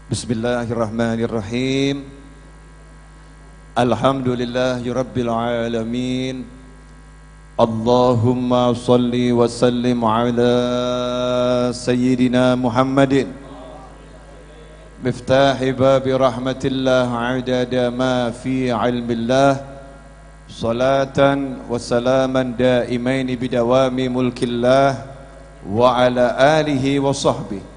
Bismillahirrahmanirrahim. Alhamdulillahi rabbil alamin. Allahumma salli wa sallim ala sayyidina Muhammadin miftahi babi rahmatillah adada ma fi ilmillah, salatan wa salaman daimaini bidawami mulkillah wa ala alihi wa sahbihi.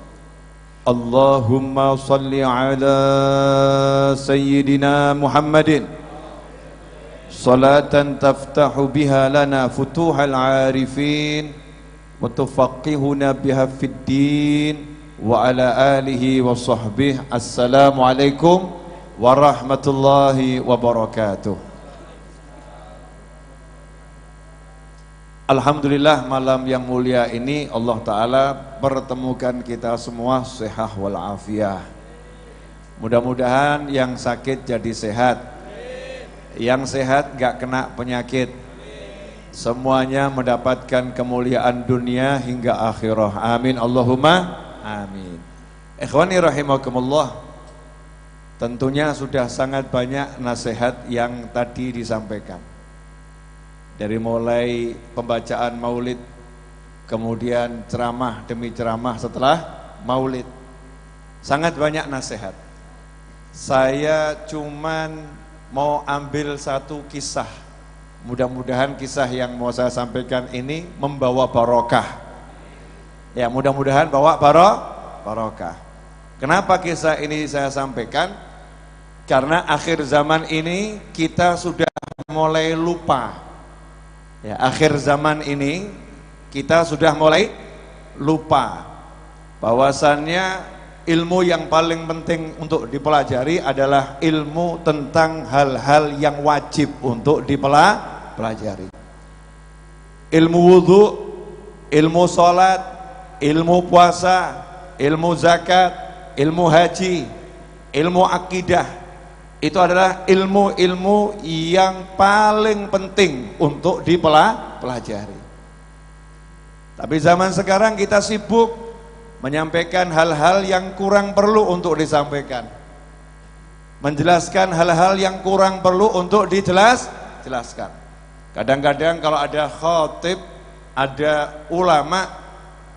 Allahumma salli ala sayyidina Muhammadin salatan taftahu biha lana futuhal arifin wa tufaqihuna biha fid din wa ala alihi wa sahbihi. Assalamualaikum warahmatullahi wabarakatuh. Alhamdulillah, malam yang mulia ini Allah Ta'ala pertemukan kita semua sehat walafiat. Mudah-mudahan yang sakit jadi sehat, yang sehat gak kena penyakit, semuanya mendapatkan kemuliaan dunia hingga akhirah. Amin Allahumma amin. Ikhwani rahimakumullah, tentunya sudah sangat banyak nasihat yang tadi disampaikan. Dari mulai pembacaan maulid, kemudian ceramah demi ceramah setelah maulid, sangat banyak nasihat. Saya cuman mau ambil satu kisah. Mudah-mudahan kisah yang mau saya sampaikan ini membawa barokah. Ya, mudah-mudahan bawa barokah. Kenapa kisah ini saya sampaikan? Karena akhir zaman ini kita sudah mulai lupa. Ya, akhir zaman ini kita sudah mulai lupa bahwasannya ilmu yang paling penting untuk dipelajari adalah ilmu tentang hal-hal yang wajib untuk dipelajari. Ilmu wudhu, ilmu sholat, ilmu puasa, ilmu zakat, ilmu haji, ilmu akidah. Itu adalah ilmu-ilmu yang paling penting untuk dipelajari. Tapi zaman sekarang kita sibuk menyampaikan hal-hal yang kurang perlu untuk disampaikan, menjelaskan hal-hal yang kurang perlu untuk dijelaskan. Kadang-kadang kalau ada khatib, ada ulama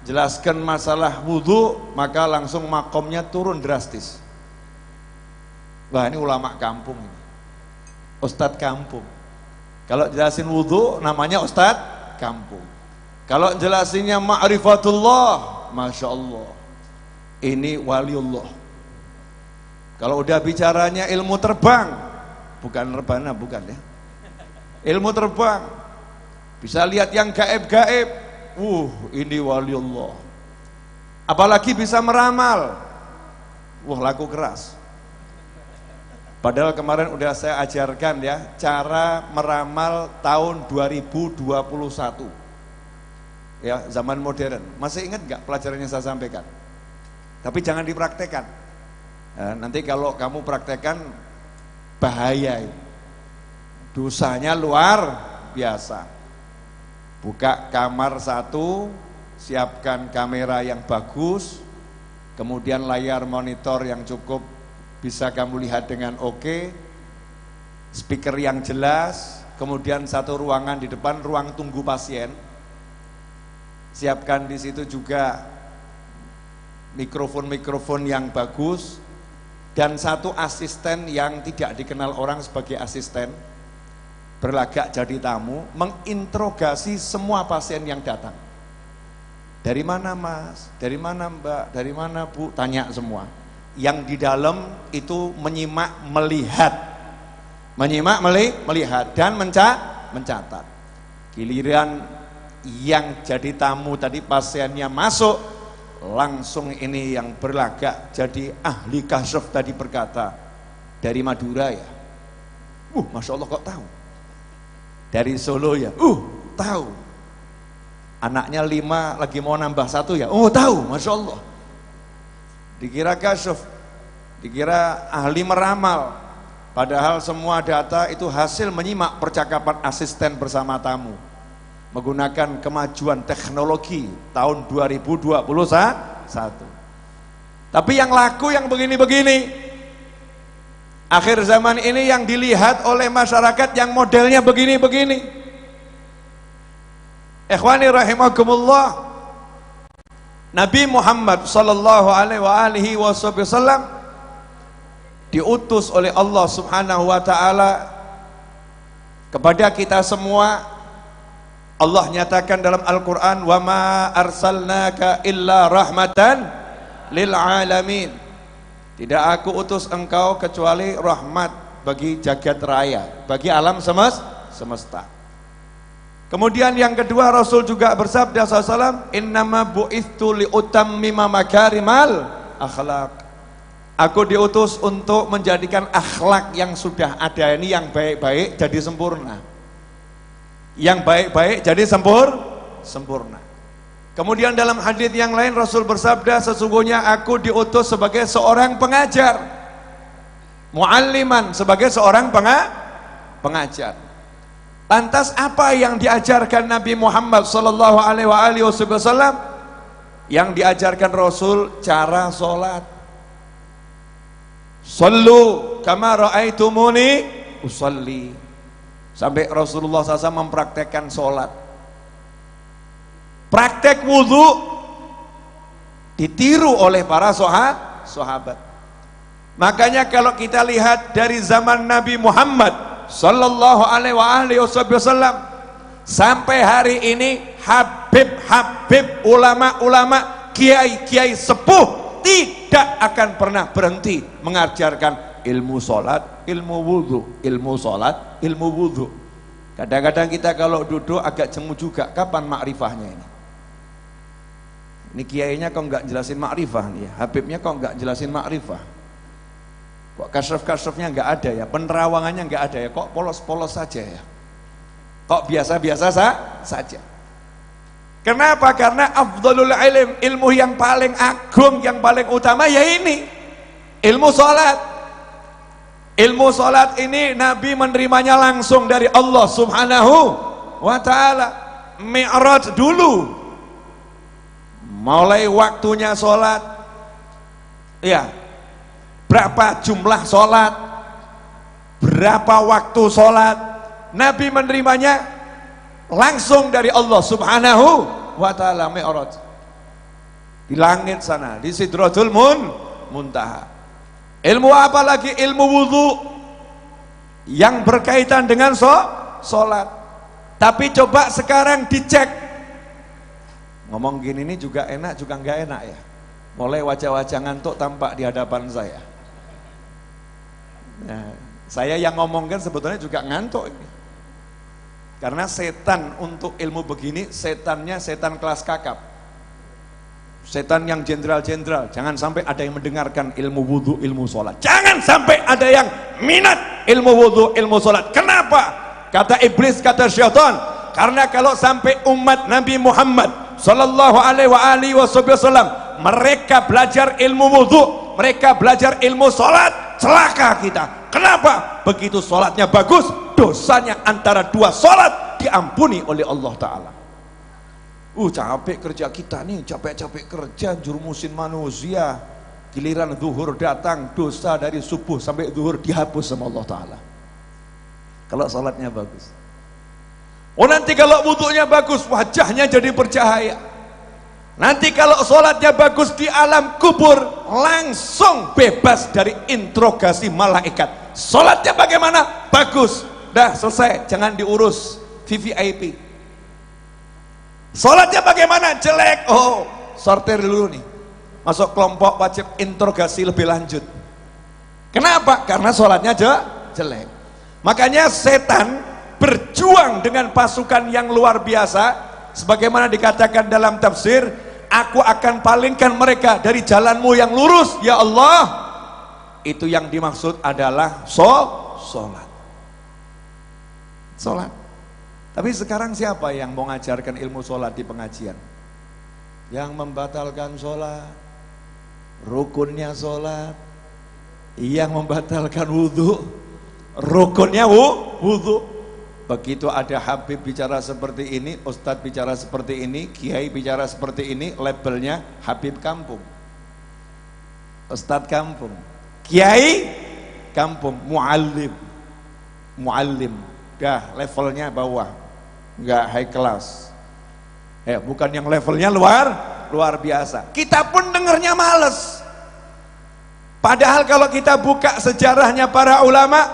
jelaskan masalah wudhu, maka langsung makomnya turun drastis. Wah, ini ulama kampung ini, ustadz kampung. Kalau jelasin wudhu namanya ustadz kampung. Kalau jelasinnya ma'rifatullah, Masya Allah, ini waliullah. Kalau udah bicaranya ilmu terbang, bukan rebana, bukan ya, ilmu terbang, bisa lihat yang gaib-gaib, ini waliullah. Apalagi bisa meramal, laku keras. Padahal kemarin udah saya ajarkan ya, cara meramal tahun 2021. Ya, zaman modern. Masih ingat gak pelajarannya saya sampaikan? Tapi jangan dipraktekkan. Nanti kalau kamu praktekkan bahaya. Dosanya luar biasa. Buka kamar satu, siapkan kamera yang bagus, kemudian layar monitor yang cukup bisa kamu lihat dengan oke, speaker yang jelas, kemudian satu ruangan di depan, ruang tunggu pasien. Siapkan di situ juga mikrofon-mikrofon yang bagus dan satu asisten yang tidak dikenal orang sebagai asisten, berlagak jadi tamu, menginterogasi semua pasien yang datang. Dari mana Mas? Dari mana Mbak? Dari mana Bu? Tanya semua. Yang di dalam itu menyimak, melihat dan mencatat. Giliran yang jadi tamu tadi pasiennya masuk, langsung ini yang berlagak jadi ahli kasyaf tadi berkata, dari Madura ya? Masya Allah, kok tahu? Dari Solo ya? Tahu. Anaknya 5 lagi mau nambah 1 ya? Tahu, Masya Allah. Dikira kasyaf, dikira ahli meramal, padahal semua data itu hasil menyimak percakapan asisten bersama tamu menggunakan kemajuan teknologi tahun 2021. Tapi yang laku yang begini-begini. Akhir zaman ini yang dilihat oleh masyarakat yang modelnya begini-begini. Ikhwani rahimakumullah. Nabi Muhammad sallallahu alaihi wasallam diutus oleh Allah Subhanahu wa taala kepada kita semua. Allah nyatakan dalam Al-Qur'an, "Wa ma arsalnaka illa rahmatan lil alamin." Tidak aku utus engkau kecuali rahmat bagi jagat raya, bagi alam semesta. Kemudian yang kedua, Rasul juga bersabda SAW, "Innama bu'ithtu liutammima makarimal akhlak." Aku diutus untuk menjadikan akhlak yang sudah ada ini, yang baik-baik jadi sempurna. Yang baik-baik jadi sempurna. Kemudian dalam hadis yang lain Rasul bersabda, sesungguhnya aku diutus sebagai seorang pengajar, mualliman, sebagai seorang pengajar. Lantas apa yang diajarkan Nabi Muhammad sallallahu alaihi wasallam? Yang diajarkan Rasul cara sholat. Sallu kama ra'aitumuni usalli. Sampai Rasulullah SAW mempraktekkan sholat. Praktek wudhu ditiru oleh para sahabat. Makanya kalau kita lihat dari zaman Nabi Muhammad sallallahu alaihi wasallam sampai hari ini, habib-habib, ulama-ulama, kiai-kiai sepuh tidak akan pernah berhenti mengajarkan ilmu sholat, ilmu wudhu, ilmu sholat, ilmu wudhu. Kadang-kadang kita kalau duduk agak jemu juga, kapan makrifahnya ini? Ini kiainya kok nggak jelasin makrifah nih ya, habibnya kok nggak jelasin makrifah. Kok kasraf-kasrafnya nggak ada ya, penerawangannya nggak ada ya, kok polos-polos saja ya, kok biasa-biasa saja. Kenapa? Karena afdhalul ilm, ilmu yang paling agung, yang paling utama ya ini, ilmu sholat. Ilmu sholat ini Nabi menerimanya langsung dari Allah Subhanahu wa ta'ala. Mi'raj dulu, mulai waktunya sholat, ya, berapa jumlah sholat, berapa waktu sholat, Nabi menerimanya langsung dari Allah Subhanahu wa ta'ala. Mi'raj di langit sana, di Sidratul Muntaha. Ilmu apa lagi? Ilmu wudhu yang berkaitan dengan sholat. Tapi coba sekarang dicek, ngomong gini ini juga enak juga nggak enak ya. Mulai wajah-wajah ngantuk tampak di hadapan saya. Nah, saya yang ngomong kan sebetulnya juga ngantuk ini. Karena setan untuk ilmu begini, setannya setan kelas kakap. Setan yang jenderal-jenderal. Jangan sampai ada yang mendengarkan ilmu wudhu, ilmu sholat. Jangan sampai ada yang minat ilmu wudhu, ilmu sholat. Kenapa? Kata iblis, kata syaitan, karena kalau sampai umat Nabi Muhammad sallallahu alaihi wasallam mereka belajar ilmu wudhu, mereka belajar ilmu sholat, celaka kita. Kenapa? Begitu sholatnya bagus, dosanya antara dua sholat diampuni oleh Allah Ta'ala. Capek kerja kita nih, capek-capek kerja, jurumusin manusia. Giliran zuhur datang, dosa dari subuh sampai zuhur dihapus sama Allah Ta'ala. Kalau sholatnya bagus. Nanti kalau wudhunya bagus, wajahnya jadi bercahaya. Nanti kalau sholatnya bagus di alam kubur, langsung bebas dari interogasi malaikat. Sholatnya bagaimana? Bagus. Dah selesai, jangan diurus VVIP. Sholatnya bagaimana? Jelek. Sortir dulu nih, masuk kelompok wajib interogasi lebih lanjut. Kenapa? Karena sholatnya jelek. Makanya setan berjuang dengan pasukan yang luar biasa, sebagaimana dikatakan dalam tafsir, aku akan palingkan mereka dari jalanmu yang lurus ya Allah. Itu yang dimaksud adalah sholat. Tapi sekarang siapa yang mau mengajarkan ilmu sholat di pengajian? Yang membatalkan sholat, rukunnya sholat, yang membatalkan wudhu, rukunnya wudhu. Begitu ada habib bicara seperti ini, ustadz bicara seperti ini, kiai bicara seperti ini, labelnya habib kampung. Ustadz kampung, kiai kampung, muallim, muallim, dah levelnya bawah, nggak high class. Ya, bukan yang levelnya luar biasa. Kita pun dengarnya males. Padahal kalau kita buka sejarahnya para ulama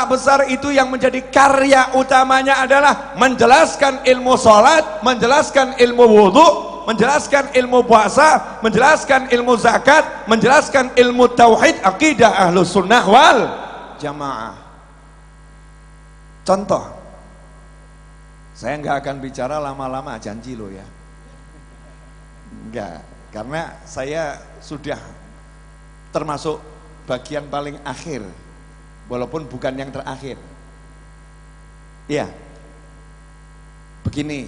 besar itu yang menjadi karya utamanya adalah menjelaskan ilmu salat, menjelaskan ilmu wudhu, menjelaskan ilmu puasa, menjelaskan ilmu zakat, menjelaskan ilmu tauhid, akidah ahlus sunnah wal jamaah. Contoh, saya nggak akan bicara lama-lama, janji lo ya. Enggak, karena saya sudah termasuk bagian paling akhir, walaupun bukan yang terakhir. Ya, begini,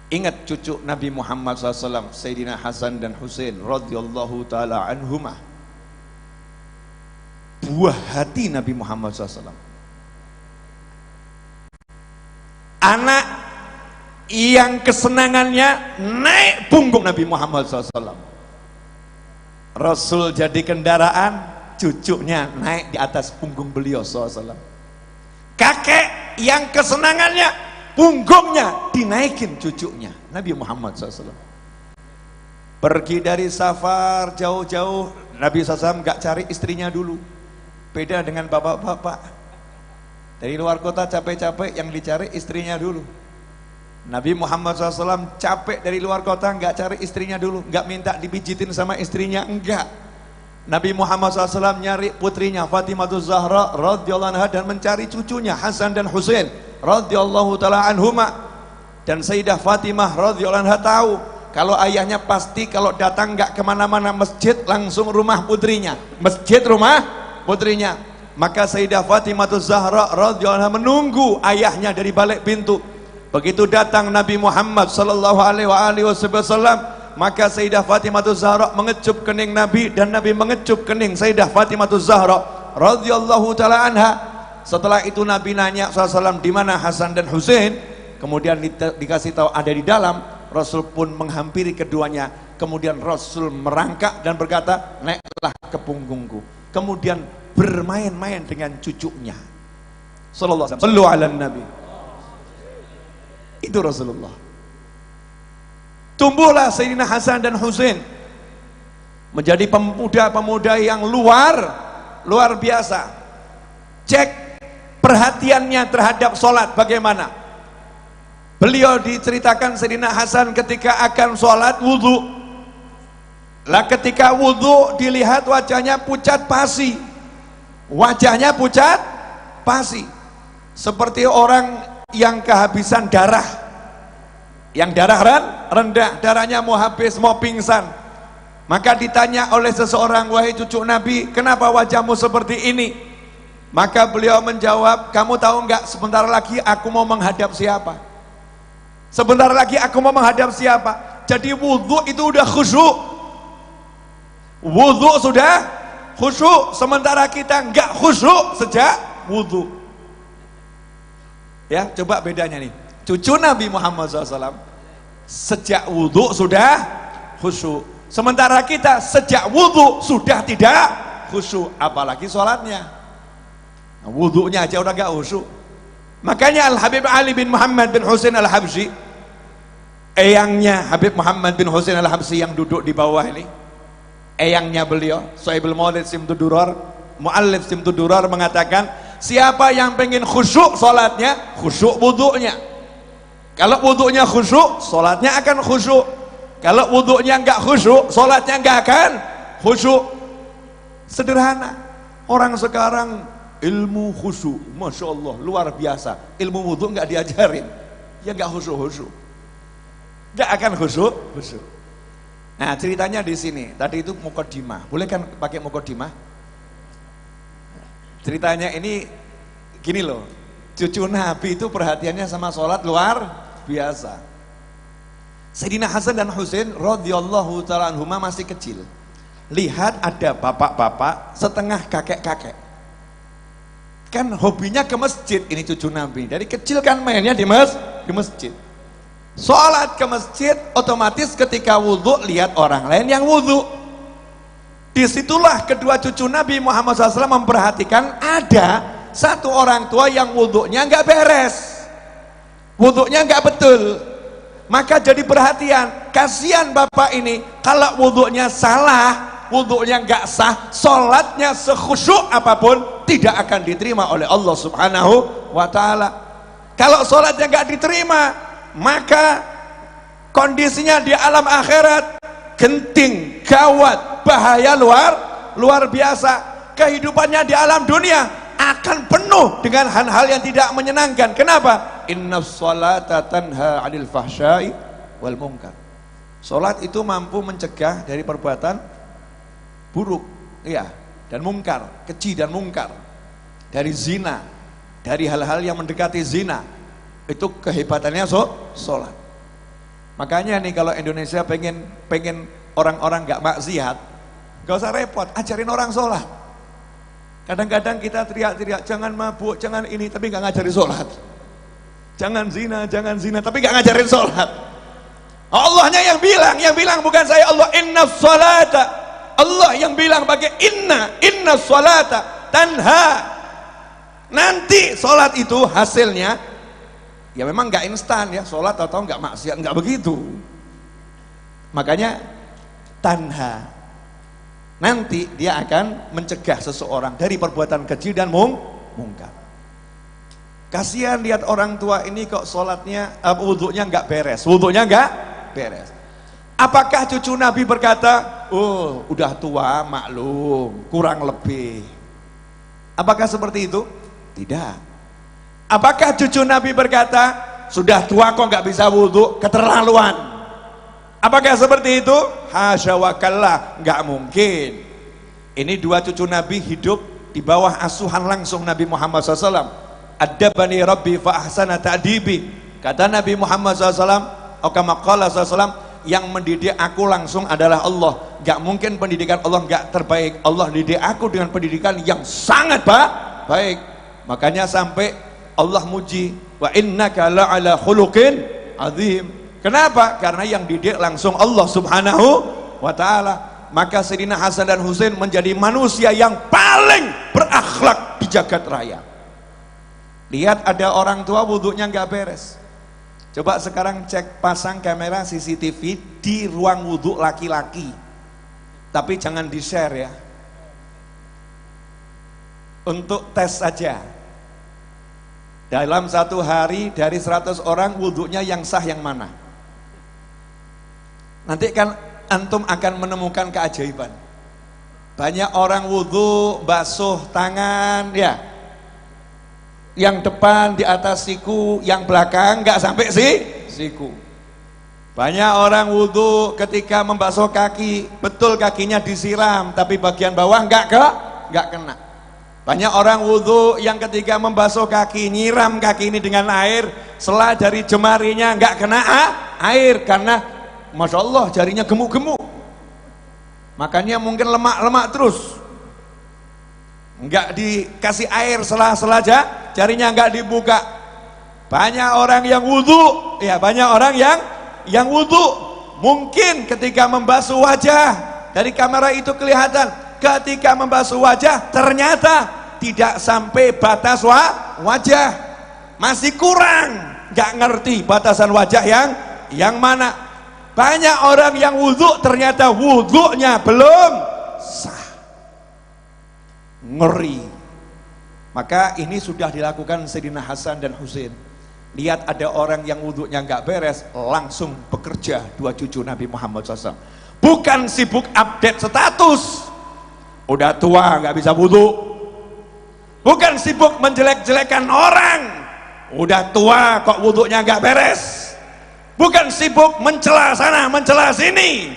ingat cucu Nabi Muhammad SAW, Sayyidina Hasan dan Husain radhiyallahu ta'ala anhumah, buah hati Nabi Muhammad SAW, anak yang kesenangannya naik punggung Nabi Muhammad SAW. Rasul jadi kendaraan, cucunya naik di atas punggung beliau SAW. Kakek yang kesenangannya punggungnya dinaikin cucunya Nabi Muhammad SAW. Pergi dari safar jauh-jauh, Nabi SAW gak cari istrinya dulu. Beda dengan bapak-bapak, dari luar kota capek-capek, yang dicari istrinya dulu. Nabi Muhammad SAW capek dari luar kota, nggak cari istrinya dulu, nggak minta dipijitin sama istrinya, enggak. Nabi Muhammad SAW nyari putrinya Fatimah Zahra radhiyallahu anha dan mencari cucunya Hasan dan Husain radhiyallahu taala anhuma. Dan Sayyidah Fatimah radhiyallahu anha tahu kalau ayahnya pasti kalau datang nggak kemana-mana masjid, langsung rumah putrinya, masjid rumah putrinya. Maka Sayyidah Fatimah Zahra radhiyallahu anha menunggu ayahnya dari balik pintu. Begitu datang Nabi Muhammad sallallahu alaihi wasallam, maka Sayyidah Fatimah Zahra mengecup kening Nabi dan Nabi mengecup kening Sayyidah Fatimah Zahra radhiyallahu taala anha. Setelah itu Nabi nanya SAW, di mana Hasan dan Husain? Kemudian dikasih tahu ada di dalam. Rasul pun menghampiri keduanya. Kemudian Rasul merangkak dan berkata, naiklah ke punggungku. Kemudian bermain-main dengan cucunya. Sallallahu alaihi wasallam. Sallu ala Nabi. Itu Rasulullah. Tumbuhlah Sayyidina Hasan dan Husain menjadi pemuda-pemuda yang luar biasa. Cek perhatiannya terhadap sholat bagaimana. Beliau diceritakan Sayyidina Hasan ketika akan sholat wudhu. Lah ketika wudhu dilihat wajahnya pucat pasi. Wajahnya pucat pasi, seperti orang yang kehabisan darah, yang darah rendah, darahnya mau habis, mau pingsan. Maka ditanya oleh seseorang, wahai cucu Nabi, kenapa wajahmu seperti ini? Maka beliau menjawab, kamu tahu enggak, sebentar lagi aku mau menghadap siapa? Sebentar lagi aku mau menghadap siapa? Jadi wudhu itu udah khusyuk, wudhu sudah khusyuk, sementara kita enggak khusyuk sejak wudhu. Ya, coba bedanya nih. Cucu Nabi Muhammad SAW sejak wudhu sudah khusyuk, sementara kita sejak wudhu sudah tidak khusyuk, apalagi sholatnya. Nah, wudhunya aja udah gak khusyuk. Makanya Al-Habib Ali bin Muhammad bin Husain Al-Habsyi, eyangnya Habib Muhammad bin Husain Al-Habsyi yang duduk di bawah ini, eyangnya beliau, Sohibul Maulid Simtud Durar, Mu'allif Simtud Durar mengatakan, siapa yang pengen khusyuk sholatnya, khusyuk wudhunya. Kalau wudhunya khusyuk, sholatnya akan khusyuk. Kalau wudhunya enggak khusyuk, sholatnya enggak akan khusyuk. Sederhana. Orang sekarang ilmu khusyuk, Masya Allah, luar biasa. Ilmu wudhu enggak diajarin, ya enggak khusyuk-khusyuk, enggak akan khusyuk. Nah ceritanya di sini. Tadi itu muqaddimah, boleh kan pakai muqaddimah? Ceritanya ini gini loh, cucu Nabi itu perhatiannya sama sholat luar biasa. Sayyidina Hasan dan Husain radhiyallahu ta'ala anhuma masih kecil. Lihat ada bapak-bapak setengah kakek-kakek, kan hobinya ke masjid. Ini cucu Nabi dari kecil kan mainnya di masjid. Sholat ke masjid, otomatis ketika wudhu lihat orang lain yang wudhu. Disitulah kedua cucu Nabi Muhammad SAW memperhatikan ada satu orang tua yang wudhunya nggak beres, wudhunya nggak betul. Maka jadi perhatian, kasihan bapak ini kalau wudhunya salah, wudhunya nggak sah, sholatnya sekhusyuk apapun tidak akan diterima oleh Allah Subhanahu wa Ta'ala. Kalau sholatnya nggak diterima, maka kondisinya di alam akhirat genting, gawat, bahaya luar biasa. Kehidupannya di alam dunia akan penuh dengan hal-hal yang tidak menyenangkan. Kenapa? Innas sholata tanha 'anil fahsya'i wal munkar. Salat itu mampu mencegah dari perbuatan buruk, ya, dan mungkar, keji dan mungkar, dari zina, dari hal-hal yang mendekati zina. Itu kehebatannya sholat. Makanya nih kalau Indonesia pengen orang-orang nggak maksiat, nggak usah repot, ajarin orang sholat. Kadang-kadang kita teriak-teriak jangan mabuk, jangan ini, tapi nggak ngajarin sholat. Jangan zina, tapi nggak ngajarin sholat. Allahnya yang bilang bukan saya. Allah, inna sholata, Allah yang bilang pakai inna sholata tanha. Nanti sholat itu hasilnya ya memang nggak instan ya, sholat atau nggak maksiat, nggak begitu. Makanya tanha, nanti dia akan mencegah seseorang dari perbuatan keji dan mungkar. Kasihan lihat orang tua ini kok sholatnya, wudhunya nggak beres, Apakah cucu Nabi berkata, oh udah tua maklum, kurang lebih? Apakah seperti itu? Tidak. Apakah cucu Nabi berkata, sudah tua kok nggak bisa wudhu, keterlaluan? Apakah seperti itu? Hasya wa kallah, nggak mungkin. Ini dua cucu Nabi hidup di bawah asuhan langsung Nabi Muhammad SAW. Adabani Rabbi fa ahsana ta'dibi. Kata Nabi Muhammad SAW, atau kama qala SAW, yang mendidik aku langsung adalah Allah. Nggak mungkin pendidikan Allah nggak terbaik. Allah didik aku dengan pendidikan yang sangat baik. Makanya sampai Allah muji, wa innaka la'ala khuluqin azim. Kenapa? Karena yang didik langsung Allah Subhanahu wa Ta'ala. Maka Sayyidina Hasan dan Husain menjadi manusia yang paling berakhlak di jagat raya. Lihat ada orang tua wudhunya nggak beres. Coba sekarang cek, pasang kamera CCTV di ruang wudhu laki-laki, tapi jangan di share ya, untuk tes saja. Dalam satu hari dari 100 orang wudhunya yang sah yang mana? Nanti kan antum akan menemukan keajaiban. Banyak orang wudhu basuh tangan ya, yang depan di atas siku, yang belakang nggak sampai siku. Banyak orang wudhu ketika membasuh kaki, betul kakinya disiram tapi bagian bawah nggak kena. Banyak orang wudhu yang ketika membasuh kaki, nyiram kaki ini dengan air, selah dari jemarinya nggak kena air karena Masya Allah jarinya gemuk-gemuk. Makanya mungkin lemak-lemak terus, nggak dikasih air, selah-selah jarinya nggak dibuka. Banyak orang yang wudhu, ya banyak orang yang wudhu, mungkin ketika membasuh wajah, dari kamera itu kelihatan, ketika membasuh wajah ternyata tidak sampai batas wajah, masih kurang, nggak ngerti batasan wajah yang mana. Banyak orang yang wudhu ternyata wudhunya belum sah, ngeri. Maka ini sudah dilakukan Sayyidina Hasan dan Husain. Lihat ada orang yang wudhunya nggak beres, langsung bekerja dua cucu Nabi Muhammad SAW. Bukan sibuk update status, udah tua nggak bisa wudhu. Bukan sibuk menjelek-jelekan orang, udah tua kok wudhunya nggak beres. Bukan sibuk mencela sana, mencela sini,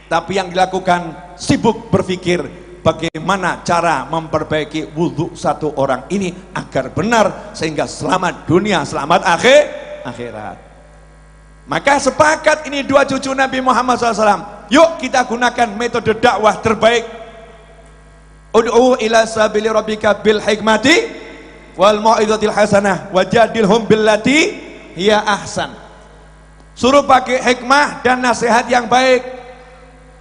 tapi yang dilakukan sibuk berpikir bagaimana cara memperbaiki wudhu satu orang ini agar benar sehingga selamat dunia, selamat akhirat. Maka sepakat ini dua cucu Nabi Muhammad SAW. Yuk kita gunakan metode dakwah terbaik. Ud'u ila sabili rabbika bil hikmati wal mau'izatil hasanah wajadilhum billati hiya ahsan. suruh pakai hikmah dan nasihat yang baik.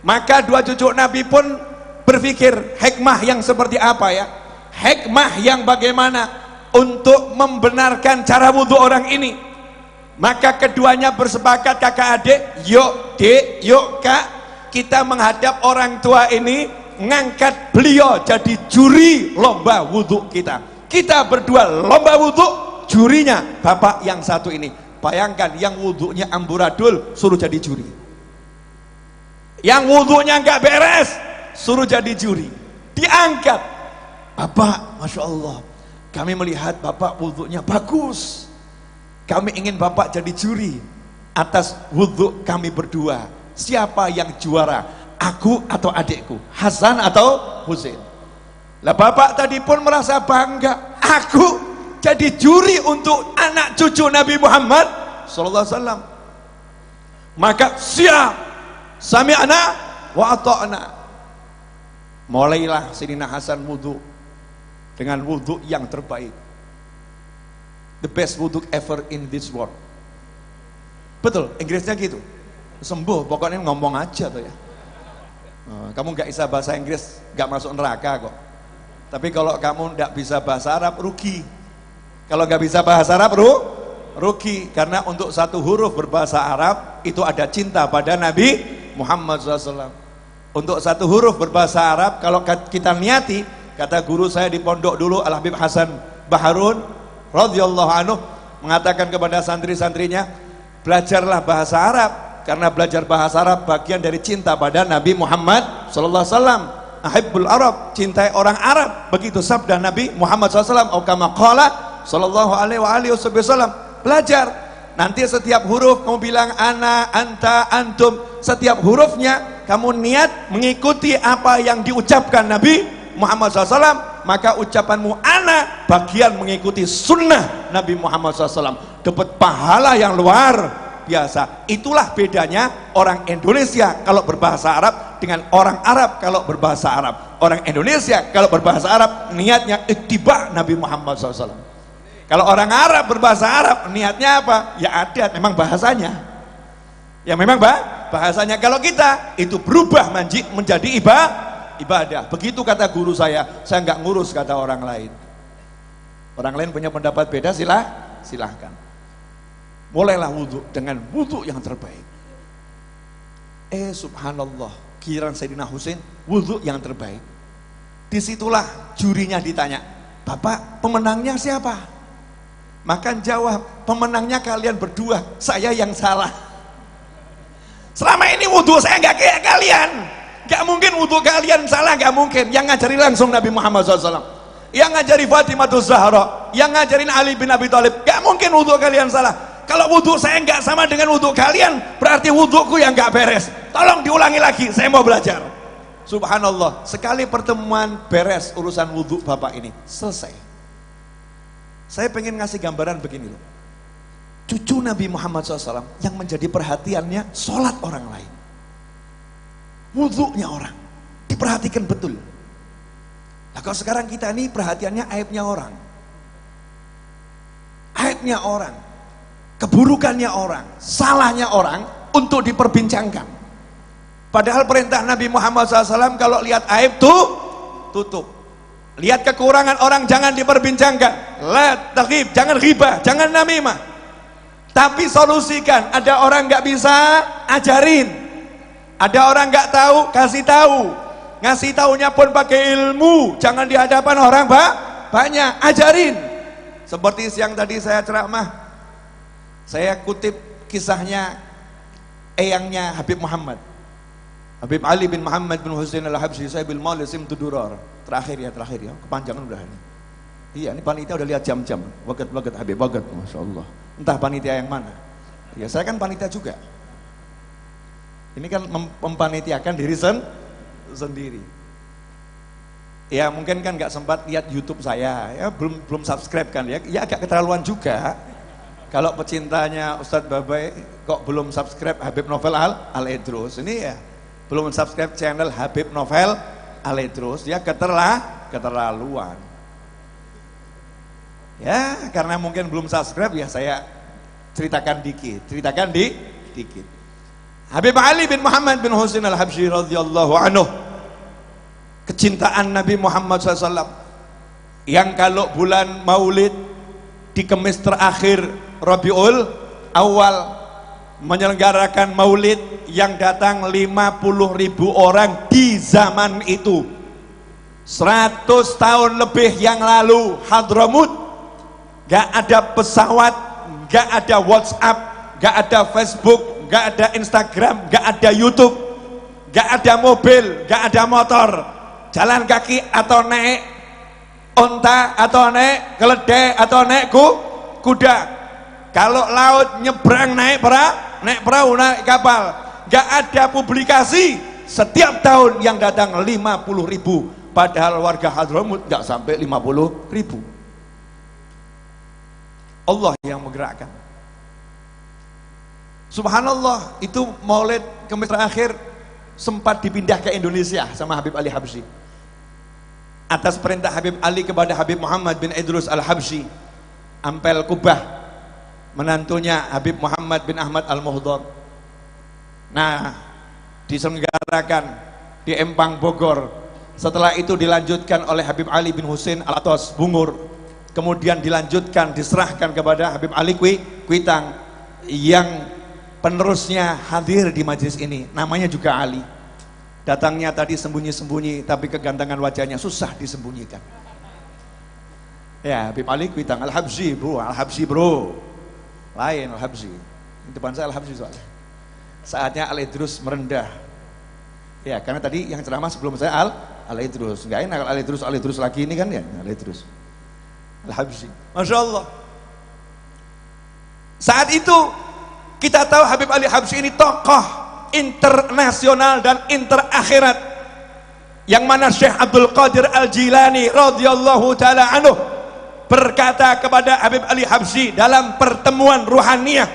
Maka dua cucu Nabi pun berpikir, hikmah yang seperti apa ya? Hikmah yang bagaimana untuk membenarkan cara wudhu orang ini. Maka keduanya bersepakat, kakak adik, yuk dek, yuk kak, kita menghadap orang tua ini, ngangkat beliau jadi juri lomba wudhu kita. Kita berdua lomba wudhu, jurinya bapak yang satu ini. Bayangkan, yang wudhunya amburadul suruh jadi juri, yang wudhunya nggak beres suruh jadi juri. Diangkat, bapak, masya Allah, kami melihat bapak wudhunya bagus, kami ingin bapak jadi juri atas wudhu kami berdua. Siapa yang juara, aku atau adikku, Hasan atau Husain? Lah bapak tadi pun merasa bangga, aku jadi juri untuk anak cucu Nabi Muhammad sallallahu alaihi wasallam. Maka siap, sami'na wa ata'na. Mulailah Sayyidina Hasan wudhu dengan wudhu yang terbaik, the best wudhu ever in this world. Betul, Inggrisnya gitu. Sembuh, pokoknya ngomong aja tuh ya. Kamu nggak bisa bahasa Inggris, nggak masuk neraka kok. Tapi kalau kamu nggak bisa bahasa Arab, rugi. Kalau nggak bisa bahasa Arab, rugi. Karena untuk satu huruf berbahasa Arab itu ada cinta pada Nabi Muhammad SAW. Untuk satu huruf berbahasa Arab, kalau kita niati, kata guru saya di pondok dulu, Al Habib Hasan Baharun radhiyallahu anhu, mengatakan kepada santri-santrinya, belajarlah bahasa Arab, karena belajar bahasa Arab bagian dari cinta pada Nabi Muhammad SAW. Ahibbul Arab, cintai orang Arab, begitu sabda Nabi Muhammad SAW. Atau kama qala sallallahu alaihi wasallam. Belajar, nanti setiap huruf kamu bilang ana, anta, antum. Setiap hurufnya kamu niat mengikuti apa yang diucapkan Nabi Muhammad SAW, maka ucapanmu ana bagian mengikuti sunnah Nabi Muhammad SAW, dapat pahala yang luar biasa. Itulah bedanya orang Indonesia kalau berbahasa Arab dengan orang Arab kalau berbahasa Arab. Orang Indonesia kalau berbahasa Arab niatnya ittiba Nabi Muhammad SAW. Kalau orang Arab berbahasa Arab niatnya apa? Ya adat, memang bahasanya. Ya memang bahasanya. Kalau kita itu berubah menjadi ibadah. Begitu kata guru saya nggak ngurus kata orang lain. Orang lain punya pendapat beda, silahkan. Mulailah wudhu dengan wudhu yang terbaik. Subhanallah, giliran Sayyidina Husain wudhu yang terbaik. Disitulah jurinya ditanya, bapak pemenangnya siapa? Maka jawab, pemenangnya kalian berdua, saya yang salah. Selama ini wudhu saya nggak kayak kalian, nggak mungkin wudhu kalian salah, nggak mungkin. Yang ngajari langsung Nabi Muhammad SAW, yang ngajari Fatimah Zahra, yang ngajarin Ali bin Abi Thalib, nggak mungkin wudhu kalian salah. Kalau wudhu saya nggak sama dengan wudhu kalian, berarti wudhuku yang nggak beres. Tolong diulangi lagi, saya mau belajar. Subhanallah, sekali pertemuan beres urusan wudhu bapak ini, selesai. Saya pengen ngasih gambaran begini loh. Cucu Nabi Muhammad SAW yang menjadi perhatiannya sholat orang lain, wudhunya orang, diperhatikan betul. Nah kalau sekarang kita ini perhatiannya aibnya orang, keburukannya orang, salahnya orang untuk diperbincangkan. Padahal perintah Nabi Muhammad SAW kalau lihat aib tuh tutup, lihat kekurangan orang jangan diperbincangkan, la taghib, jangan ghibah, jangan namimah, tapi solusikan. Ada orang nggak bisa, ajarin. Ada orang nggak tahu, kasih tahu. Ngasih taunya pun pakai ilmu, jangan di hadapan orang banyak, ajarin. Seperti siang tadi saya ceramah, saya kutip kisahnya eyangnya Habib Muhammad, Habib Ali bin Muhammad bin Husain al-Habsyi Sahibil Maulisim Tudurar. Terakhir ya, kepanjangan udah ini. Iya, ini panitia udah lihat jam-jam. Wagat Habib, wagat, Masya Allah. Entah panitia yang mana. Ya saya kan panitia juga. Ini kan mempanitiakan diri sendiri. Ya mungkin kan nggak sempat lihat YouTube saya, ya belum subscribe kan ya. Ya agak keterlaluan juga. Kalau pecintanya Ustadz Babai kok belum subscribe Habib Novel Al-Idrus, ini ya belum subscribe channel Habib Novel Al-Idrus, dia keterlaluan. Ya karena mungkin belum subscribe ya saya ceritakan dikit. Habib Ali bin Muhammad bin Husain al-Habsyi radhiyallahu anhu, kecintaan Nabi Muhammad SAW, yang kalau bulan Maulid di Kemis terakhir Rabiul Awal menyelenggarakan Maulid yang datang 50.000 orang di zaman itu. 100 tahun lebih yang lalu Hadramut, gak ada pesawat, gak ada WhatsApp, gak ada Facebook, gak ada Instagram, gak ada YouTube, gak ada mobil, gak ada motor, jalan kaki atau naik onta atau naik keledai atau naik kuda. Kalau laut nyebrang naik perahu, naik kapal. Gak ada publikasi. Setiap tahun yang datang 50.000, padahal warga Hadramut gak sampai 50.000. Allah yang menggerakkan. Subhanallah, itu Maulid Kemis terakhir sempat dipindah ke Indonesia sama Habib Ali Habsyi. Atas perintah Habib Ali kepada Habib Muhammad bin Idrus al-Habsyi, Ampel Kubah, menantunya Habib Muhammad bin Ahmad al-Muhdar. Nah, diselenggarakan di Empang Bogor. Setelah itu dilanjutkan oleh Habib Ali bin Husain al-Atas Bungur. Kemudian dilanjutkan, diserahkan kepada Habib Ali Kuitang, yang penerusnya hadir di majelis ini, namanya juga Ali. Datangnya tadi sembunyi-sembunyi, tapi kegantengan wajahnya susah disembunyikan. Ya, Habib Ali Kuitang al-Habsyi bro, lain al-Habsyi. Di depan saya al-Habsyi soalnya. Saatnya Al-Idrus merendah. Ya, karena tadi yang ceramah sebelum saya Al-Idrus. Enggak enak Al-Idrus lagi ini kan ya, Al-Idrus. Al-Habsyi. Masya Allah. Saat itu kita tahu Habib Ali Habsyi ini tokoh internasional dan interakhirat, yang mana Syekh Abdul Qadir Al-Jilani radhiyallahu taala anhu berkata kepada Habib Ali Habsyi dalam pertemuan ruhaniyah,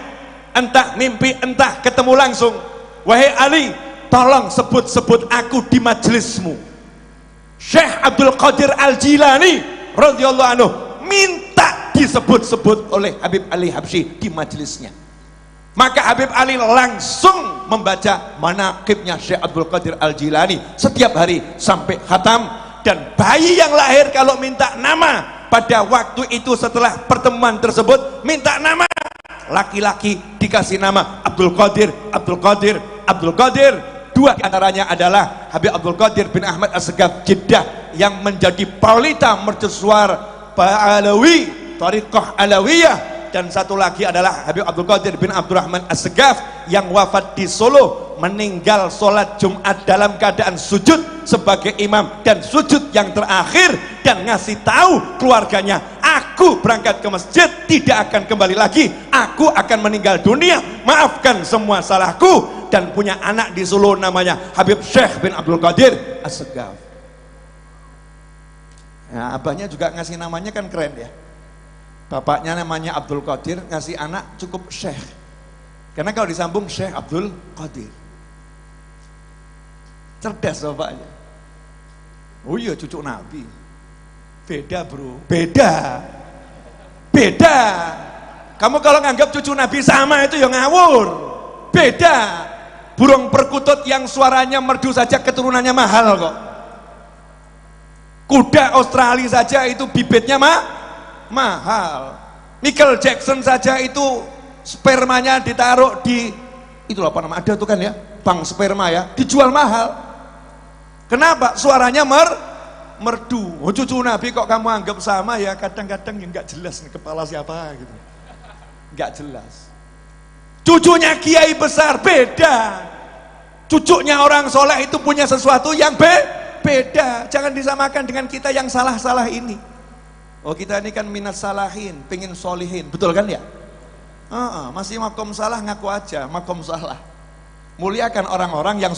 entah mimpi entah ketemu langsung, wahai Ali, tolong sebut-sebut aku di majelismu. Syekh Abdul Qadir Al-Jilani radhiyallahu anhu minta disebut-sebut oleh Habib Ali Habsyi di majelisnya. Maka Habib Ali langsung membaca manaqibnya Syekh Abdul Qadir Al-Jilani setiap hari sampai khatam. Dan bayi yang lahir kalau minta nama pada waktu itu setelah pertemuan tersebut, minta nama laki-laki dikasih nama Abdul Qadir. Dua diantaranya adalah Habib Abdul Qadir bin Ahmad As-Segaf Jeddah, yang menjadi paulita mercusuar Alawi, Thariqah Alawiyah. Dan satu lagi adalah Habib Abdul Qadir bin Abdurrahman As-Segaf yang wafat di Solo, meninggal sholat Jumat dalam keadaan sujud sebagai imam dan sujud yang terakhir, dan ngasih tahu keluarganya, aku berangkat ke masjid tidak akan kembali lagi, aku akan meninggal dunia, maafkan semua salahku. Dan punya anak di Solo namanya Habib Syekh bin Abdul Qadir As-Segaf. Nah, abahnya juga ngasih namanya kan keren ya. Bapaknya namanya Abdul Qadir, ngasih anak cukup Syekh. Karena kalau disambung Syekh Abdul Qadir. Cerdas bapaknya. Oh iya, cucu Nabi. Beda bro, beda. Kamu kalau nganggap cucu Nabi sama itu ya ngawur. Beda. Burung perkutut yang suaranya merdu saja keturunannya mahal kok. Kuda Australia saja itu bibitnya mahal. Michael Jackson saja itu spermanya ditaruh di itu apa nama ada tuh kan ya, bank sperma ya, dijual mahal. Kenapa? Suaranya merdu. Oh, cucu Nabi kok kamu anggap sama ya, kadang-kadang yang nggak jelas nih kepala siapa gitu, nggak jelas. Cucunya kiai besar beda, cucunya orang soleh itu punya sesuatu yang beda. Jangan disamakan dengan kita yang salah-salah ini. Oh, kita ini kan minat salahin, pengen solihin, betul kan ya? Masih makom salah ngaku aja, makom salah. Muliakan orang-orang yang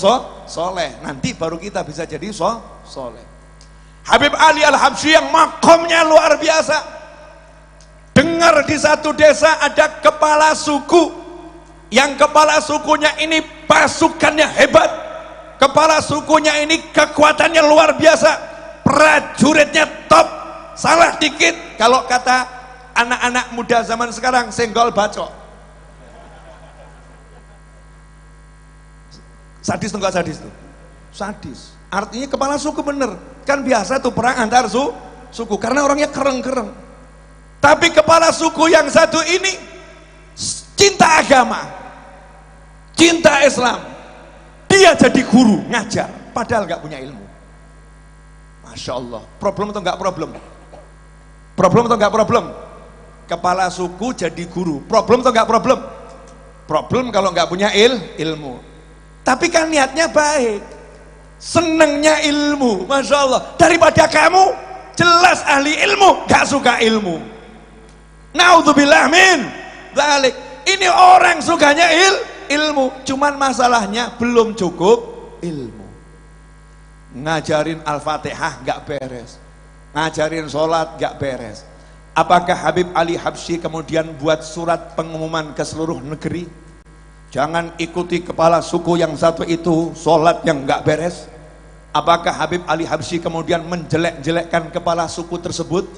soleh, nanti baru kita bisa jadi soleh. Habib Ali Al-Habsyi yang makomnya luar biasa. Dengar di satu desa ada kepala suku, yang kepala sukunya ini pasukannya hebat, kepala sukunya ini kekuatannya luar biasa, prajuritnya top. Salah dikit, kalau kata anak-anak muda zaman sekarang, senggol bacok. Sadis atau enggak sadis tuh? Sadis. Artinya kepala suku bener. Kan biasa tuh perang antar suku karena orangnya kereng-kereng. Tapi kepala suku yang satu ini cinta agama, cinta Islam. Dia jadi guru ngajar padahal nggak punya ilmu. Masya Allah. Problem atau enggak problem? Problem atau enggak problem? Kepala suku jadi guru. Problem atau enggak problem? Problem kalau enggak punya ilmu. Tapi kan niatnya baik, senengnya ilmu. Masya Allah. Daripada kamu jelas ahli ilmu gak suka ilmu. Naudzubillah min dzalik. Ini orang sukanya ilmu, cuman masalahnya belum cukup ilmu. Ngajarin Al-Fatihah gak beres, ngajarin sholat gak beres. Apakah Habib Ali Habsyi kemudian buat surat pengumuman ke seluruh negeri, jangan ikuti kepala suku yang satu itu sholat yang gak beres? Apakah Habib Ali Habsyi kemudian menjelek-jelekkan kepala suku tersebut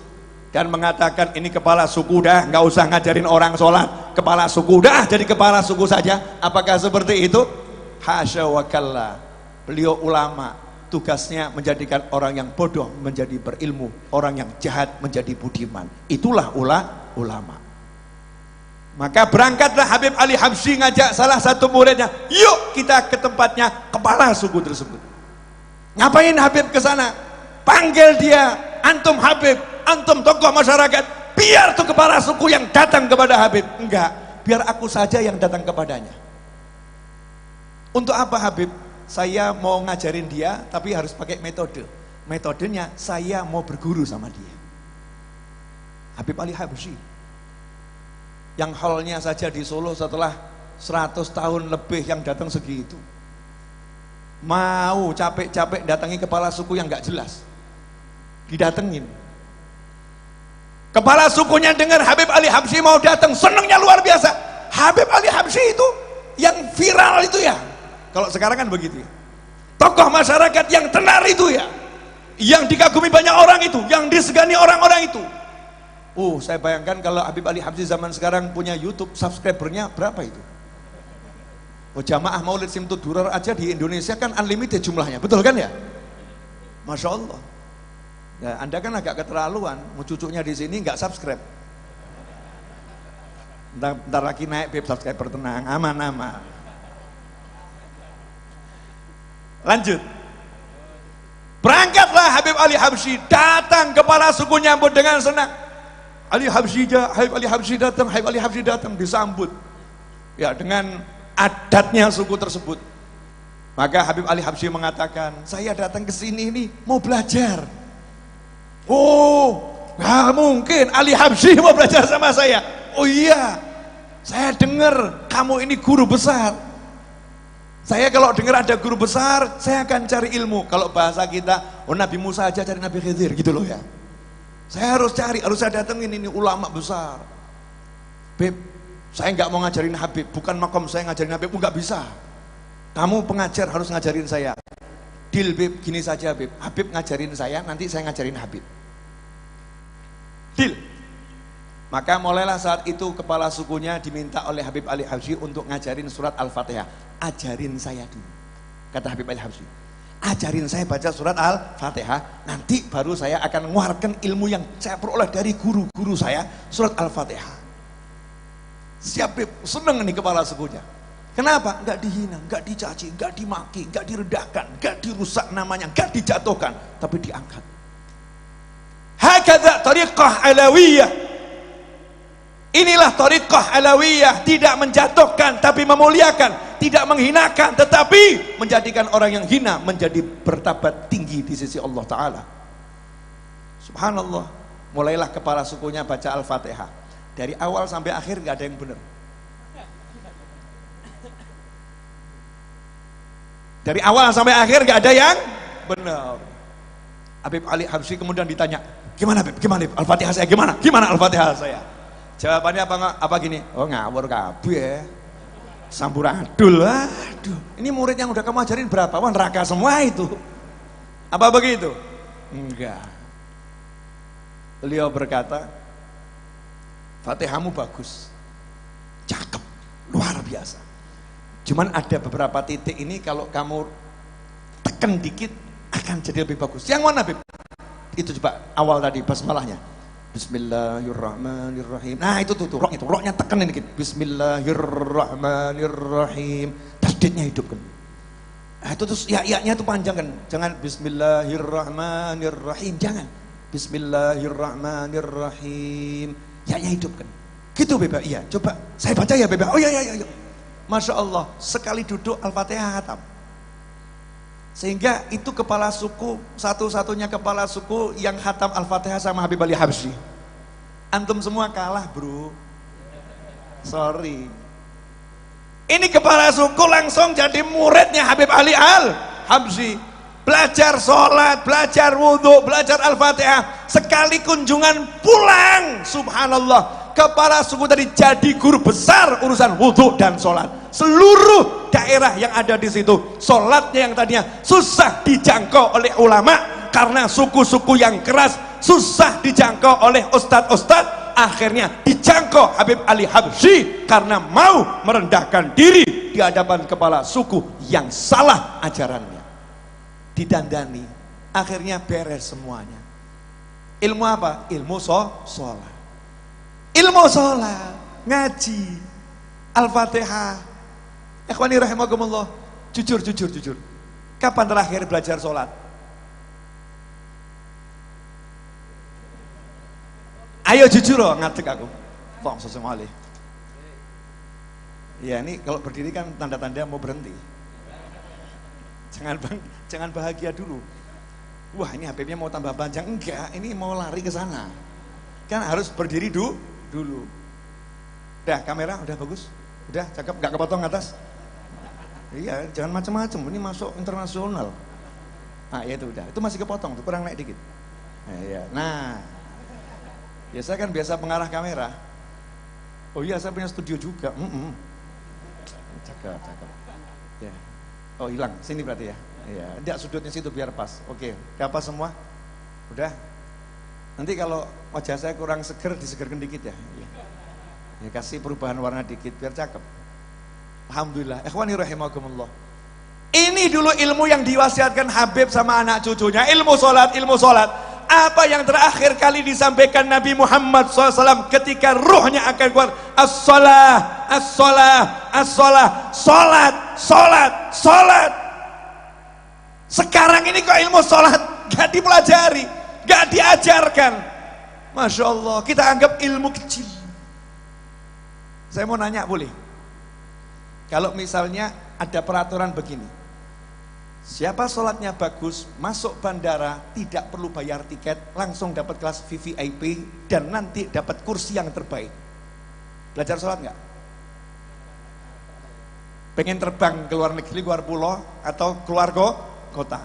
dan mengatakan ini kepala suku dah nggak usah ngajarin orang sholat, kepala suku dah jadi kepala suku saja? Apakah seperti itu? Hasya wa kalla. Beliau ulama, tugasnya menjadikan orang yang bodoh menjadi berilmu, orang yang jahat menjadi budiman. Itulah ulama. Maka berangkatlah Habib Ali Habsyi ngajak salah satu muridnya, yuk kita ke tempatnya kepala suku tersebut. Ngapain Habib ke sana? Panggil dia, antum Habib, antum tokoh masyarakat, biar tuh kepala suku yang datang kepada Habib. Enggak, biar aku saja yang datang kepadanya. Untuk apa Habib? Saya mau ngajarin dia, tapi harus pakai metode. Metodenya saya mau berguru sama dia. Habib Ali Habsyi, yang hallnya saja di Solo setelah 100 tahun lebih yang datang segitu, mau capek-capek datangi kepala suku yang gak jelas, didatengin. Kepala sukunya dengar Habib Ali Habsyi mau datang, senangnya luar biasa. Habib Ali Habsyi itu yang viral itu ya, kalau sekarang kan begitu ya, tokoh masyarakat yang tenar itu ya, yang dikagumi banyak orang itu, yang disegani orang-orang itu. Saya bayangkan kalau Habib Ali Habsyi zaman sekarang punya YouTube, subscribernya berapa itu? Jamaah Maulid Simtud Durar aja di Indonesia kan unlimited jumlahnya, betul kan ya? Masya Allah. Ya, Anda kan agak keterlaluan, mau cucunya di sini nggak subscribe. Ntar lagi naik Beb, subscriber, tenang, aman-aman. Lanjut. Berangkatlah Habib Ali Habsyi, datang kepala suku nyambut dengan senang. Habib Ali Habsyi datang, Habib Ali Habsyi datang, disambut ya dengan adatnya suku tersebut. Maka Habib Ali Habsyi mengatakan, saya datang ke sini ini mau belajar. Nggak mungkin Ali Habsyi mau belajar sama saya. Oh iya, saya dengar kamu ini guru besar. Saya kalau dengar ada guru besar, saya akan cari ilmu. Kalau bahasa kita, Nabi Musa aja cari Nabi Khidir gitu loh ya. Saya harus cari, harus saya datengin ini ulama besar. Beb, saya nggak mau ngajarin Habib, bukan makom saya ngajarin Habib, nggak bisa. Kamu pengajar harus ngajarin saya. Deal Beb, gini saja Beb, Habib ngajarin saya, nanti saya ngajarin Habib. Deal. Maka mulailah saat itu kepala sukunya diminta oleh Habib Ali Habsyi untuk ngajarin surat Al-Fatihah. Ajarin saya dulu, kata Habib Ali Habsyi. Ajarin saya baca surat Al-Fatihah, nanti baru saya akan mengeluarkan ilmu yang saya peroleh dari guru-guru saya, surat Al-Fatihah. Siap Beb, seneng nih kepala sukunya. Kenapa? Enggak dihina, enggak dicaci, enggak dimaki, enggak direndahkan, enggak dirusak namanya, enggak dijatuhkan, tapi diangkat. Hakadha tariqah alawiyah. Inilah tariqah alawiyah, tidak menjatuhkan tapi memuliakan, tidak menghinakan tetapi menjadikan orang yang hina menjadi bertabat tinggi di sisi Allah Ta'ala. Subhanallah. Mulailah kepala sukunya baca Al-Fatihah, dari awal sampai akhir gak ada yang benar. Dari awal sampai akhir gak ada yang benar. Habib Ali Habsyi kemudian ditanya, gimana Habib? Gimana Al-Fatihah saya? Gimana Al-Fatihah saya? Jawabannya apa gini? Ngawur kabeh. Samburadul. Aduh, ini murid yang udah kamu ajarin berapa? Wah, neraka semua itu. Apa begitu? Enggak. Beliau berkata, Fatihahmu bagus, cakep, luar biasa. Cuman ada beberapa titik ini kalau kamu tekan dikit akan jadi lebih bagus. Yang mana, Beb? Itu coba awal tadi basmalahnya. Bismillahirrahmanirrahim. Nah itu tuh roknya tekan dikit. Bismillahirrahmanirrahim. Tasdidnya hidupkan. Nah itu terus ya-nya tuh panjang kan. Jangan Bismillahirrahmanirrahim. Jangan. Bismillahirrahmanirrahim. Ya-nya hidupkan. Gitu, Beb. Iya, coba saya baca ya, Beb. Oh iya. Masya Allah, sekali duduk Al-Fatihah khatam. Sehingga itu kepala suku, satu-satunya kepala suku yang khatam Al-Fatihah sama Habib Ali Habsyi. Antum semua kalah, bro. Sorry. Ini kepala suku langsung jadi muridnya Habib Ali Habsyi. Belajar sholat, belajar wudhu, belajar Al-Fatihah. Sekali kunjungan pulang, subhanallah. Kepala suku tadi jadi guru besar urusan wudhu dan sholat. Seluruh daerah yang ada di situ, sholatnya yang tadinya susah dijangkau oleh ulama karena suku-suku yang keras, susah dijangkau oleh ustadz-ustadz, akhirnya dijangkau Habib Ali Habsyi karena mau merendahkan diri di hadapan kepala suku yang salah ajarannya. Didandani, akhirnya beres semuanya. Ilmu apa? Ilmu sholat. Ilmu sholat, ngaji, Al-Fatihah. Ikhwani rahimakumullah, jujur. Kapan terakhir belajar sholat? Ayo jujur loh, ngadeg aku. Kok sesemali. Ya ini kalau berdiri kan tanda-tanda mau berhenti. Jangan bahagia dulu. Wah ini HP-nya mau tambah panjang, enggak, ini mau lari ke sana. Kan harus berdiri dulu. Udah kamera udah bagus, udah cakep, nggak kepotong atas. Iya, jangan macam-macam, ini masuk internasional. Nah ya itu udah, itu masih kepotong, tuh kurang naik dikit. Nah, ya saya kan biasa pengarah kamera. Oh iya saya punya studio juga. Cakep. Ya. Oh hilang, sini berarti ya. Iya, tidak sudutnya situ biar pas. Oke, udah pas semua? Udah. Nanti kalau wajah saya kurang seger, disegerkan dikit ya. Ya kasih perubahan warna dikit biar cakep. Alhamdulillah. Ikhwani rahimakumullah. Ini dulu ilmu yang diwasiatkan Habib sama anak cucunya, ilmu sholat. Apa yang terakhir kali disampaikan Nabi Muhammad SAW ketika ruhnya akan keluar? As-sholah. Sholat. Sekarang ini kok ilmu sholat gak dipelajari, gak diajarkan. Masya Allah, kita anggap ilmu kecil. Saya mau nanya boleh? Kalau misalnya ada peraturan begini, siapa sholatnya bagus, masuk bandara, tidak perlu bayar tiket, langsung dapat kelas VVIP, dan nanti dapat kursi yang terbaik. Belajar sholat nggak? Pengen terbang ke luar negeri, keluar pulau, atau keluar kota?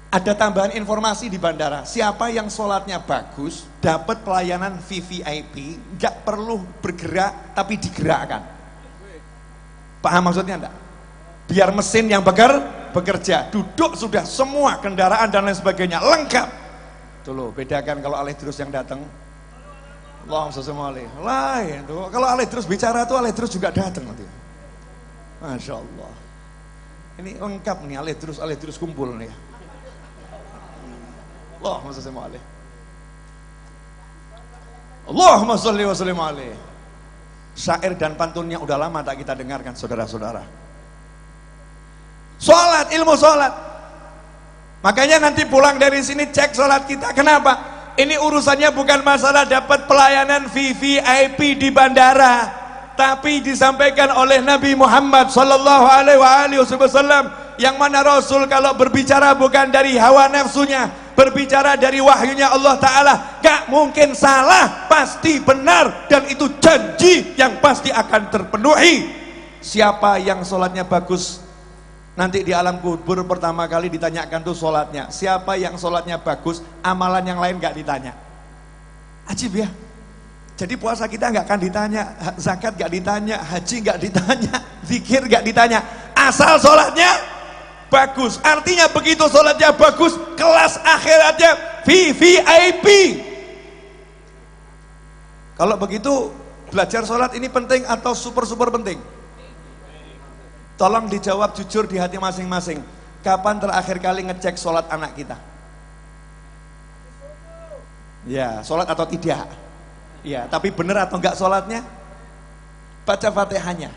Ada tambahan informasi di bandara, siapa yang sholatnya bagus, dapat pelayanan VVIP, nggak perlu bergerak, tapi digerakkan. Paham maksudnya enggak? Biar mesin yang bekerja, duduk sudah semua kendaraan dan lain sebagainya lengkap. Tuh loh, bedakan kalau alih terus yang datang. Allahumma sholli alaihi. Lain tuh. Kalau alih terus bicara tuh alih terus juga datang nanti. Masya Allah. Ini lengkap nih alih terus kumpul nih. Allahumma sholli alaihi. Allahumma sholli wa sallim alaihi. Syair dan pantunnya udah lama tak kita dengarkan saudara-saudara. Sholat, ilmu sholat. Makanya nanti pulang dari sini cek sholat kita. Kenapa? Ini urusannya bukan masalah dapat pelayanan VVIP di bandara, tapi disampaikan oleh Nabi Muhammad sallallahu alaihi wasallam, yang mana Rasul kalau berbicara bukan dari hawa nafsunya, berbicara dari wahyunya Allah Ta'ala, gak mungkin salah, pasti benar, dan itu janji yang pasti akan terpenuhi. Siapa yang sholatnya bagus, nanti di alam kubur pertama kali ditanyakan tuh sholatnya. Siapa yang sholatnya bagus, amalan yang lain gak ditanya. Ajib ya. Jadi puasa kita gak akan ditanya, zakat gak ditanya, haji gak ditanya, zikir gak ditanya, asal sholatnya bagus. Artinya begitu sholatnya bagus, kelas akhiratnya VVIP. Kalau begitu belajar sholat ini penting atau super penting? Tolong dijawab jujur di hati masing-masing. Kapan terakhir kali ngecek sholat anak kita? Ya, sholat atau tidak? Ya, tapi benar atau enggak sholatnya? Baca Fatihahnya.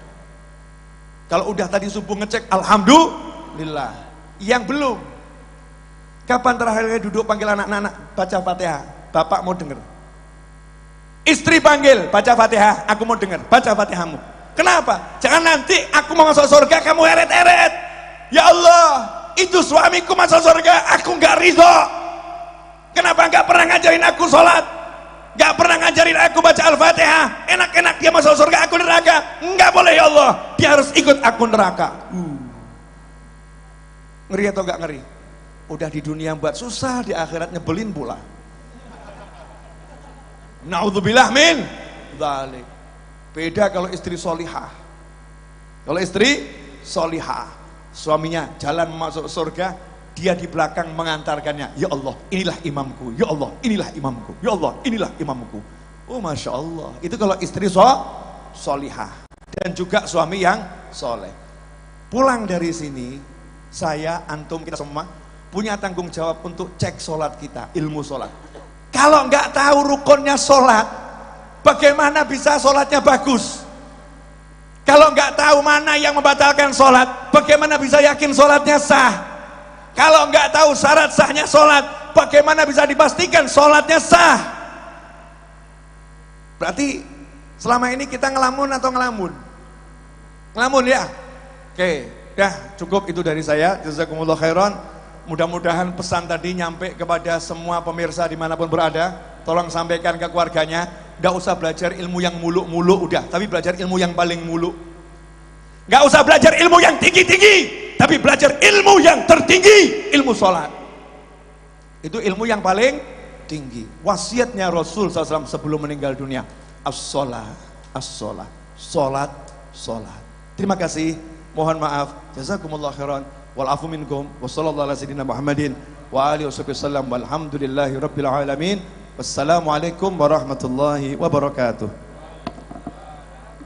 Kalau udah tadi subuh ngecek, alhamdulillah. Yang belum, kapan terakhir kali duduk panggil anak-anak baca Fatihah? Bapak mau dengar. Istri panggil, baca Fatihah, aku mau dengar, baca Fatihahmu. Kenapa? Jangan nanti aku mau masuk surga kamu eret-eret. Ya Allah, itu suamiku masuk surga, aku nggak ridho. Kenapa nggak pernah ngajarin aku sholat? Nggak pernah ngajarin aku baca Al-Fatihah. Enak-enak dia masuk surga, aku neraka. Nggak boleh ya Allah, dia harus ikut aku neraka. Ngeri atau nggak ngeri? Udah di dunia buat susah, di akhirat nyebelin pula. Naudzubillah min dzalik. Beda kalau istri solihah. Kalau istri solihah, suaminya jalan masuk surga, dia di belakang mengantarkannya. Ya Allah, inilah imamku. Ya Allah, inilah imamku. Ya Allah, inilah imamku. Oh Masya Allah. Itu kalau istri solihah. Dan juga suami yang soleh. Pulang dari sini, saya, antum, kita semua punya tanggung jawab untuk cek sholat kita, ilmu sholat. Kalau nggak tahu rukunnya sholat, bagaimana bisa sholatnya bagus? Kalau nggak tahu mana yang membatalkan sholat, bagaimana bisa yakin sholatnya sah? Kalau nggak tahu syarat sahnya sholat, bagaimana bisa dipastikan sholatnya sah? Berarti selama ini kita ngelamun atau ngelamun? Ngelamun ya? Oke, dah cukup itu dari saya. Jazakumullah khairan. Mudah-mudahan pesan tadi nyampe kepada semua pemirsa dimanapun berada. Tolong sampaikan ke keluarganya. Gak usah belajar ilmu yang muluk-muluk udah, tapi belajar ilmu yang paling muluk. Gak usah belajar ilmu yang tinggi-tinggi, tapi belajar ilmu yang tertinggi, ilmu sholat. Itu ilmu yang paling tinggi. Wasiatnya Rasul SAW sebelum meninggal dunia. As-sholat, as-sholat, sholat, sholat. Terima kasih. Mohon maaf. Jazakumullah khairan. Wal afu minkum wa sallallahu ala sayyidina Muhammadin wa alihi wasallam walhamdulillahi rabbil alamin. Wassalamualaikum warahmatullahi wabarakatuh.